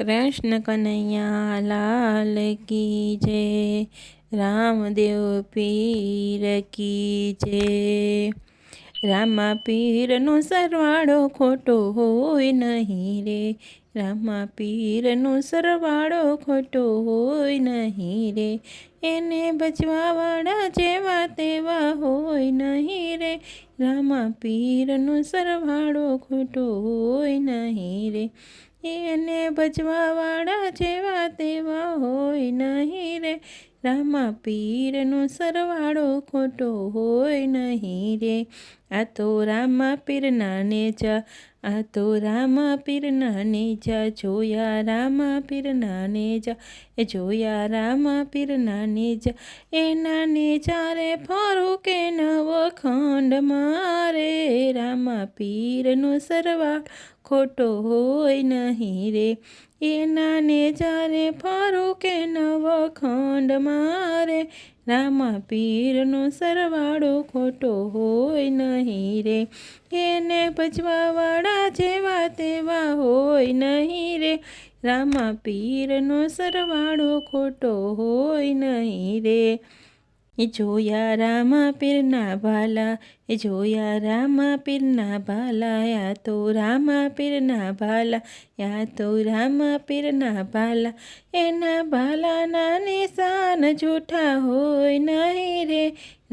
कृष्ण कन्हैया लाल की जय। रामदेव पीर की जय। रामा पीरनो सरवाड़ो खोटो होय नहीं रे। रामा पीरनो सरवाड़ो खोटो होय नहीं रे। एने बचवावाड़ा जेवा तेवा होय नहीं रे। रामा पीरनो सरवाड़ो खोटो होय नहीं रे। એને બચવાવાળા જેવા તેવા હોય નહીં રે। રામા પીરનો સરવાળો ખોટો હોય નહીં રે। આ તો રામા પીરના નેજા, આ તો રામા પીરના નેજા, જોયા રામા પીરના નેજા, એ જોયા રામા પીરના નેજા। એના નેજા રે ફરું કે નવો ખંડ મારે। રામા પીરનો સરવાળો ખોટો હોય નહીં રે। એના નેજા રે ફરું કે નવો ખંડ મારે। રામા પીરનો સરવાળો ખોટો હોય નહીં રે। એને ભજવાવાળા જેવા તેવા હોય નહીં રે। રામા પીરનો સરવાળો ખોટો હોય નહીં રે। એ જોયા રામા પીરના ભાલા, એ જોયા રામા પીરના ભાલા, યા તો રામા પીરના ભાલા, યા તો રામા પીરના ભાલા। એના ભાલાના નિશાન જૂઠા હોય નહીં રે।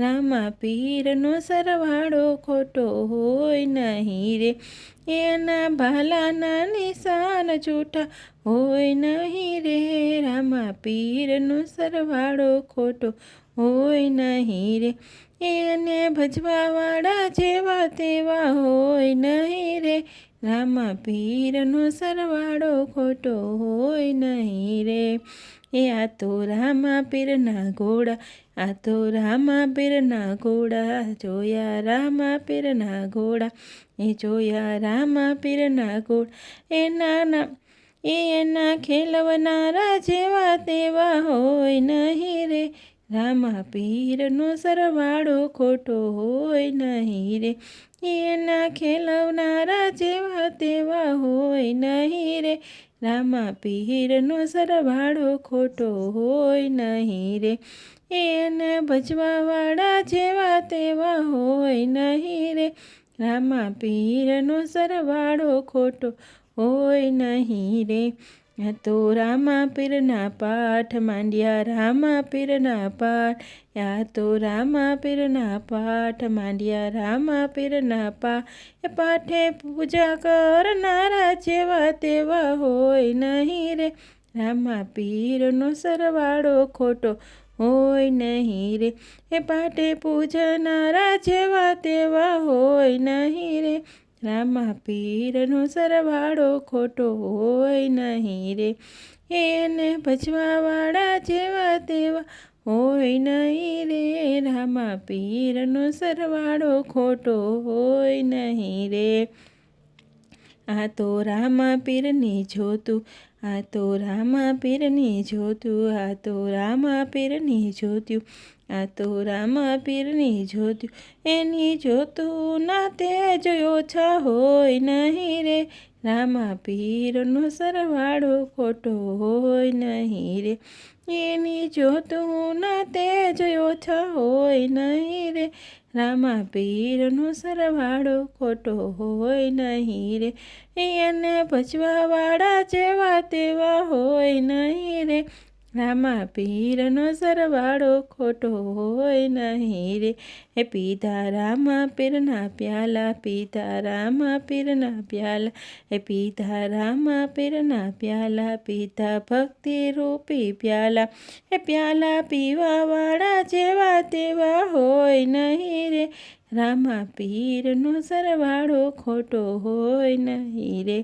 રામા પીરનો સરવાળો ખોટો હોય નહીં રે। એના ભાલાના નિશાન જૂઠા હોય નહીં રે। રામા પીરનો સરવાળો ખોટો હોય નહીં રે। એને ભજવાવાળા જેવા તેવા હોય નહીં રે। રામા પીરનો સરવાળો ખોટો હોય નહીં રે। એ આ તો રામા પીરના ઘોડા, આ તો રામા પીરના ઘોડા, જોયા રામા પીરના ઘોડા, એ જોયા રામા પીરના ઘોડા। એના ખેલવનારા જેવા તેવા હોય નહીં રે। રામા પીરનો સરવાળો ખોટો હોય નહીં રે। એના ખેલવનારા જેવા તેવા હોય નહીં રે। રામા પીરનો સરવાળો ખોટો હોય નહીં રે। એને ભજવાવાળા જેવા તેવા હોય નહીં રે। રામા પીરનો સરવાળો ખોટો હોય નહીં રે। આ તો રામા પીરના પાઠ માંડ્યા રામા પીરના પાઠ, યા તો રામા પીરના પાઠ માંડ્યા રામા પીરના પાઠ। એ પાઠે પૂજા કરનારા જેવા તેવા હોય નહીં રે। રામા પીરનો સરવાળો ખોટો હોય નહીં રે। એ પાઠે પૂજનારા જેવા તેવા હોય નહીં રે। રામા પીરનો સરવાળો ખોટો હોય નહીં રે। એને ભજવાવાળા જેવા તેવા હોય નહીં રે। રામા પીરનો સરવાળો ખોટો હોય નહીં રે। આ તો રામા પીરની જોતું, આ તો રામા પીરની જોતું, આ તો રામા પીરની જોતું, આ તો રામા પીરની જોતું। એની જોતું ના તેજ ઓછા હોય નહીં રે। રામા પીરનો સરવાળો ખોટો હોય નહીં રે। એની જોતું ના તેજ ઓછા હોય નહીં રે। રામા પીરનો સરવાળો ખોટો હોય નહીં રે। એને ભજવાવાળા જેવા તેવા હોય નહીં રે। રામા પીરનો સરવાળો ખોટો હોય નહીં રે। એ પીધા રામા પીરના પ્યાલા, પીધા રામા પીરના પ્યાલા, એ પીધા રામા પીરના પ્યાલા, પીધા ભક્તિ રૂપી પ્યાલા। એ પ્યાલા પીવાવાળા જેવા તેવા હોય નહીં રે। રામા પીરનો સરવાળો ખોટો હોય નહીં રે।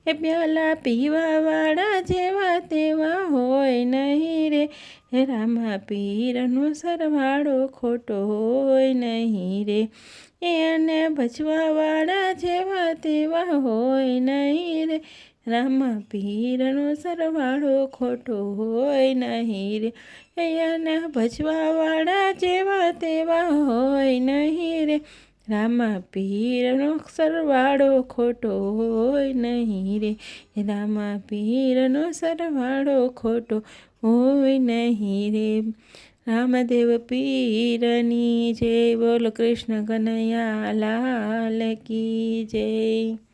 એ પ્યાલા પીવાવાળા જેવા તેવા હોય નહીં રે। રામા પીરનો સરવાળો ખોટો હોય નહીં રે। એને ભજવાવાળા જેવા તેવા હોય નહીં રે। રામા પીરનો સરવાળો ખોટો હોય નહીં રે। એને ભજવાવાળા જેવા તેવા હોય નહીં રે। રામા પીરનો સરવાળો ખોટો હોય નહીં રે, રામા પીરનો સરવાળો ખોટો હોય નહીં રે. રામદેવ પીરની જય, બોલો કૃષ્ણ કનૈયા લાલ કી જય.